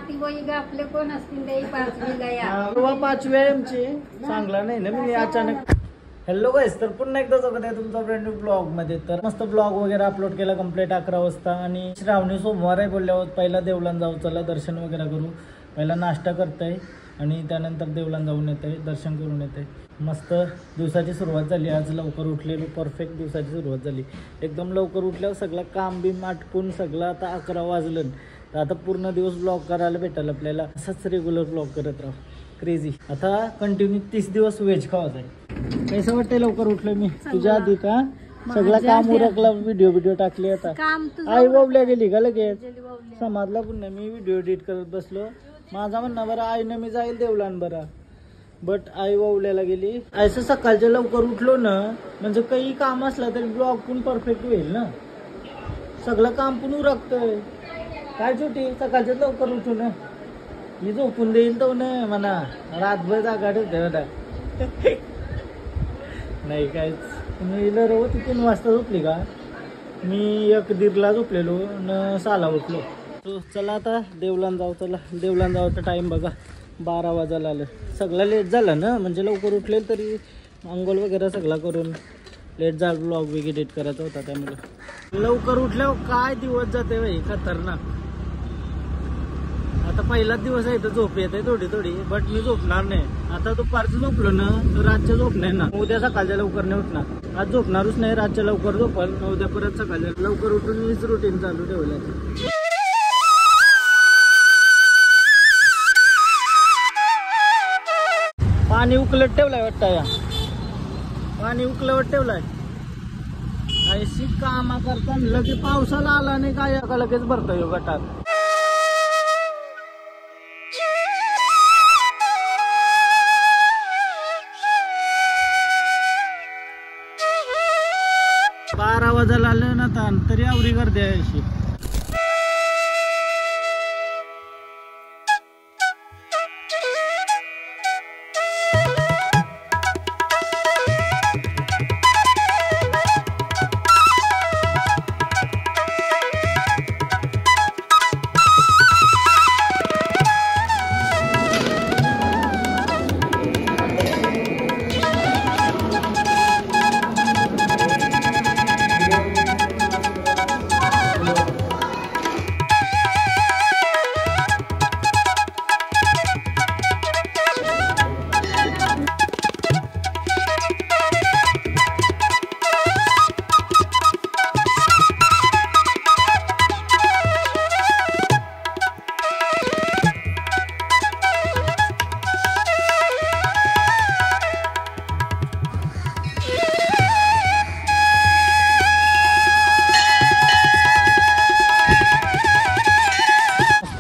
नातेवाईक आपले कोण असतील ते 5वीला या. परवा 5वी आहे आमची. चांगला नाही ना मी अचानक. हॅलो गाईस, तर पुन्हा एकदा स्वागत आहे तुमचा फ्रेंड ब्लॉग मध्ये. तर मस्त ब्लॉग वगैरे अपलोड केला कंप्लीट 11 वाजता. आणि श्रावणी सोमवार आहे बोलल्यावर पहिला देवलान जाऊ, चला दर्शन वगैरे करू. पहिला नाश्ता करताय आणि त्यानंतर देवलान जाऊन येते, दर्शन करून येते. मस्त दिवसाची सुरुवात झाली. आज लवकर उठलेलो, परफेक्ट दिवसाची सुरुवात झाली. एकदम लवकर उठल्यावर सगळं काम बिम आटपून सगळं आता 11 वाजलं. तर आता पूर्ण दिवस ब्लॉग करायला भेटेल आपल्याला. असंच रेग्युलर ब्लॉग करत राहू. क्रेझी. आता कंटिन्यू 30 दिवस व्हेज खावायचं आहे. कसं वाटतंय लवकर उठलो मी तुझ्या आधी का? सगळं काम उरकला, व्हिडिओ टाकले. आता आई बाबल्या गेली का लगेच? समाजला पुन्हा मी व्हिडिओ एडिट करत बसलो. माझा म्हणणं बरं आईनं मी जाईल देवलान बरा, बट आई वावल्याला गेली. असं सकाळच्या लवकर उठलो ना म्हणजे काही काम असलं तरी ब्लॉग पण परफेक्ट होईल ना. सगळं काम पण उरकतंय. काय छोटी सकाळच्या लवकर उठू ना, मी झोपून देईल तो नाही म्हणा, रातभर जागा ठेवते बेटा. नाही काहीच. तुम्ही होती 3 वाजता झोपली का? मी 1:30ला झोपलेलो न 6ला उठलो. चला आता देवलान जाऊ. चला देवलान जाऊचा टाइम बघा 12 वाजायला आलं. सगळं लेट झालं ना, म्हणजे लवकर उठले तरी अंघोळ वगैरे सगळं करून लेट झालं. ब्लॉग बी एडिट करायचा होता त्यामुळे. लवकर उठल्यावर काय दिवस जाते बाई खतरनाक. आता पहिलाच दिवस आहे तर झोप येते थोडी, बट मी झोपणार नाही. आता दुपारचं झोपलो ना तर रातच्या झोप नाही ना. उद्या सकाळच्या लवकर नाही उठणार. आज झोपणारच नाही, रातच्या लवकर झोपल, उद्या परत सकाळच्या लवकर उठून मीच रुटीन चालू ठेवलं. पाणी उकलत ठेवलाय वाटतं. या पाणी उकलवत ठेवलाय. ऐशी कामा करता लगेच पावसाला आला नाही काय का लगेच भरतोय गटार. बारा वाजायला आलं ना तरी आवरी गर्दी आहे अशी.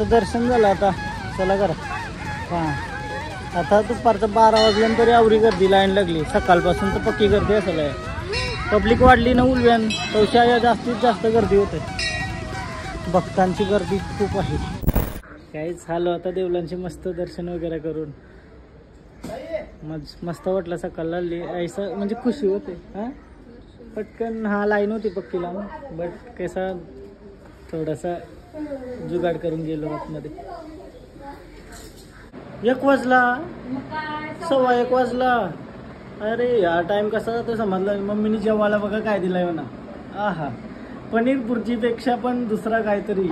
दर्शन झालं आता. चला करा. हां आता दुपारचं 12 वाजल्यानंतर आवरी गर्दी लाईन लागली. सकाळपासून तर पक्की गर्दी असेल. पब्लिक वाढली ना उलव्यान तवशा जास्तीत जास्त गर्दी होते. भक्तांची गर्दी खूप आहे. काहीच झालं आता देवलांचे मस्त दर्शन वगैरे करून मस्त वाटलं. सकाळला ऐसा म्हणजे खुशी होते. हां पटकन हा लाईन होती पक्की लावून, बट कसा थोडासा जुगाड करून गेलो आतमध्ये. 1 वाजला, 1:15 वाजला. अरे या टाइम कसा जातो समजला. मम्मीने जेवायला बघा काय दिलाय म्हणा. आहा पनीर बुर्जीपेक्षा पण दुसरा काहीतरी,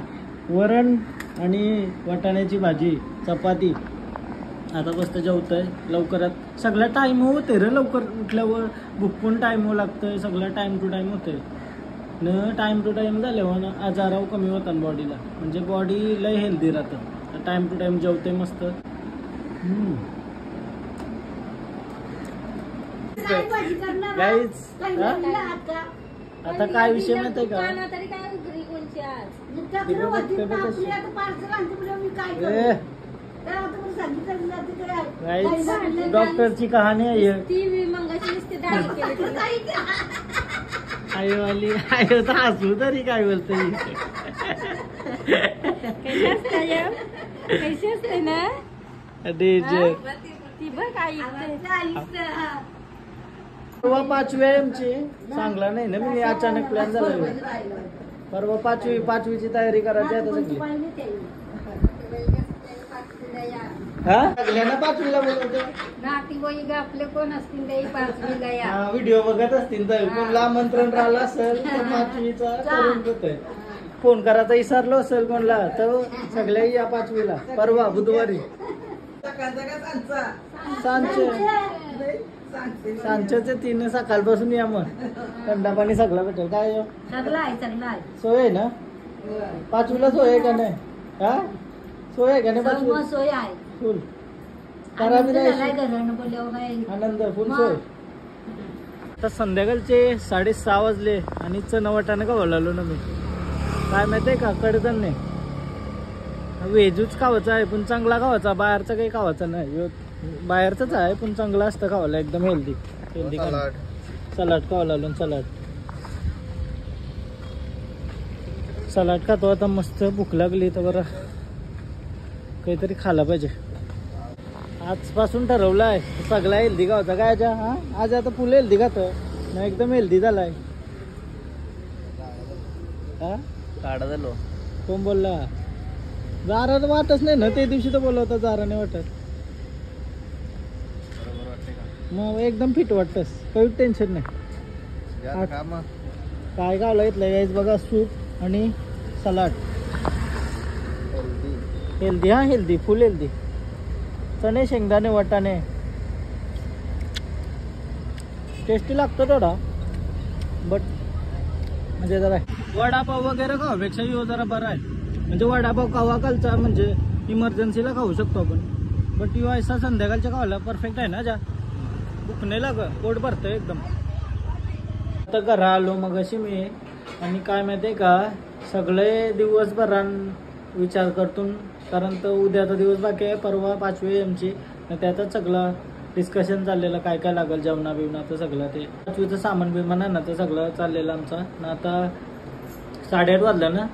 वरण आणि वाटाण्याची भाजी, चपाती. आता बसतं जेवतंय लवकरात. सगळा टाईम होते रे. लवकर उठल्यावर भूक पण टाईम लागतंय. सगळं टाईम टू टाईम होते न. टाइम टू टाइम झाल्यावर ना आजाराव कमी होतात बॉडीला. म्हणजे बॉडी लय हेल्दी राहतं. टाइम टू टाइम जेवते मस्त. गाईज आता काय विषय माहिती आहे का? डॉक्टरची कहाणी आहे. आईवाली आयो तर हसू तरी काय बोलते. परवा 5वी आहे आमची. चांगला नाही ना मी अचानक प्लॅन झाला. परवा 5वीची तयारी करायची आता सगळी. हा सगळ्यांना पाचवीला बोलवतो. नातेवाईक आपले कोण असतील ते पाचवीला या. व्हिडिओ बघत असतील तर कोणला आमंत्रण राहिलं असेल तर पाचवीचा करून देतोय. फोन करायचा विसरलो असेल कोणला तर सगळ्या या पाचवीला परवा बुधवारी सांचे 3 सकाळपासून या मग थंडा पाणी सगळं भेटेल. काय चांगला आहे सोय आहे ना पाचवीला सोय आहे का नाही? हा सोय आहे का नाही सर्व पाचवी? सोय आहे. फुल आनंद झालाय घरानं बोलवलं काय. आनंद फुल सोय. आता संध्याकाळचे 6:30 वाजले आणि चणवटाने गवळलो ना मी. काय माहितीये का कडधान्य व्हेजच खावायचा आहे पण चांगला खावायचा. बाहेरचा काही खावायचा नाही. बाहेरच आहे पण चांगला असतं खावायला एकदम हेल्दी सलाड खावा लागलो. सलाड खातो आता. मस्त भूक लागली तर बरं काहीतरी खायला पाहिजे. आजपासून ठरवलं आहे सगळा हेल्दी खावायचा. काय हा आज आता फुल हेल्दी खातो ना एकदम हेल्दी झालाय. हा काढा झालो कोण बोलला? जारा तर वाटच नाही ना. ते दिवशी तर बोलला होता जारा नाही वाटत. मग एकदम फिट वाटतस काही टेन्शन नाही. काय गावला इथलं गाईज बघा सूप आणि सलाड हेल्दी. हा हेल्दी फुल हेल्दी. चणे शेंगदाणे वाटाणे टेस्टी लागतो थोडा बट म्हणजे जरा वडापाव वगैरे खावापेक्षा यो जरा बरा आहे. म्हणजे वडापाव खावा कालचा म्हणजे इमर्जन्सीला खाऊ शकतो आपण. बट यो असा संध्याकाळच्या खावायला परफेक्ट आहे ना. जा भूक नाही लाग पोट भरतं एकदम. आता घरा आलो मग अशी मी आणि काय माहिती आहे का सगळे दिवसभरान विचार करतून कारण तर उद्याचा दिवस बाकी आहे. परवा 5वी आमची त्यातच सगळं डिस्कशन चाललेलं काय काय लागेल जेवणा बिवणाचं सगळं. ते 5वीचं सामान बिमान आहे ना ते सगळं चाललेलं आमचा. ना आता 8:30 वाजला ना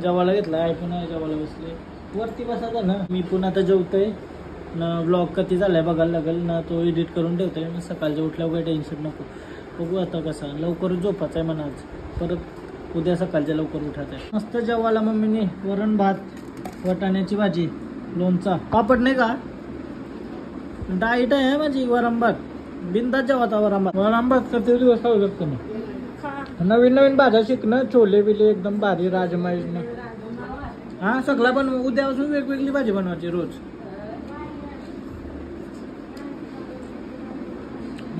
जेवायला घेतला आहे पुन्हा जेवायला बसले वरती बसायचा ना. मी पुन्हा आता जेवतोय ना. ब्लॉग कधी झालाय बघायला लागेल ना. तो एडिट करून ठेवतोय मग सकाळच्या उठल्या काही टेन्शन नको. बघू आता कसा लवकरच झोपायचं आहे म्हणा. आज परत उद्या सकाळच्या लवकर उठायचं आहे. मस्त जेवायला मम्मीने वरण भात वाटाण्याची भाजी लोणचा पापड नाही का. डाईट आहे माझी वरण भात बिंदात जेवायचा. वरण भात किती दिवस खाऊ शकतो ना. नवीन नवीन भाज्या शिकणं छोले बिले एकदम भारी राजमा हा सगळा पण उद्यापासून वेगवेगळी भाजी बनवायची रोज.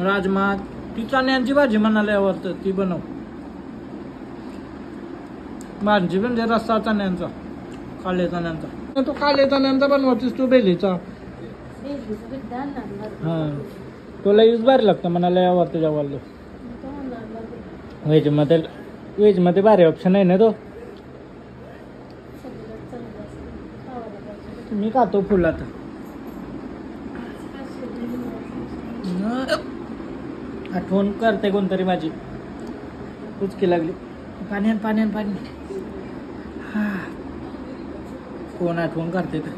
राजमा ती चण्यांची भाजी म्हणाले आवडतं ती बनव. भाजी म्हणजे रस्सा चण्यांचा काले चण्यांचा. तो काले चण्यांचा बनवायचीस तू बेलीचा. हा तुला यूज भारी लागतं म्हणाले आवडतं जेवायला. व्हेज मध्ये भारी ऑप्शन आहे ना तो. मी खातो फुलात. आठवण करते कोणतरी माझी कुचकी लागली. पाणी कोण आठवण करते तर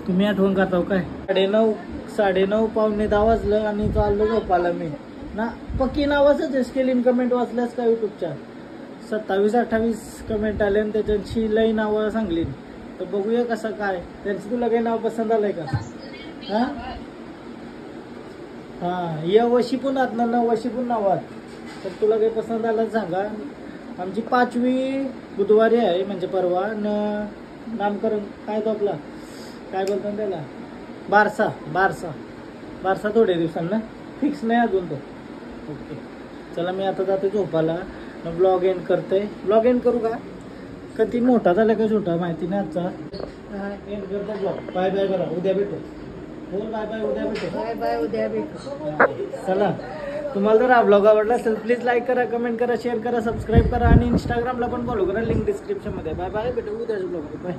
तुम्ही आठवण करता काय. 9:30 पावणे 10 वाजलं आणि चाललो झोपायला मी ना. पक्की नावच सजेस्ट केली कमेंट वाचल्यास का युट्यूबच्या 27-28 कमेंट आले आणि त्याच्याची लई नावं सांगली. तर बघूया कसं काय त्यांचं तुला काही नाव पसंत आलंय का. हा हा या वशी पण आत ना वशी पण नावात तर तुला काही पसंत आलं सांगा. आमची 5वी बुधवारी आहे म्हणजे परवा. नामकरण काय तो आपला काय बोलतात त्याला बारसा थोड्या दिवसांना फिक्स नाही अजून तो. ओके चला मी आता जाते झोपाला. ब्लॉग एंड करते. ब्लॉग एंड करू का कधी मोठा झाला का छोटा माहिती नाही. आजचा एंड करतो ब्लॉग. बाय बाय बरं उद्या भेटू. बोल बाय बाय उद्या भेटू. बाय बाय उद्या भेटू. चला तुम्हाला जर हा ब्लॉग आवडला असेल प्लीज लाईक करा कमेंट करा शेअर करा सबस्क्राईब करा आणि इंस्टाग्रामला पण फॉलो करा. लिंक डिस्क्रिप्शन मध्ये. बाय बाय भेटू उद्याच्या ब्लॉग. बाय.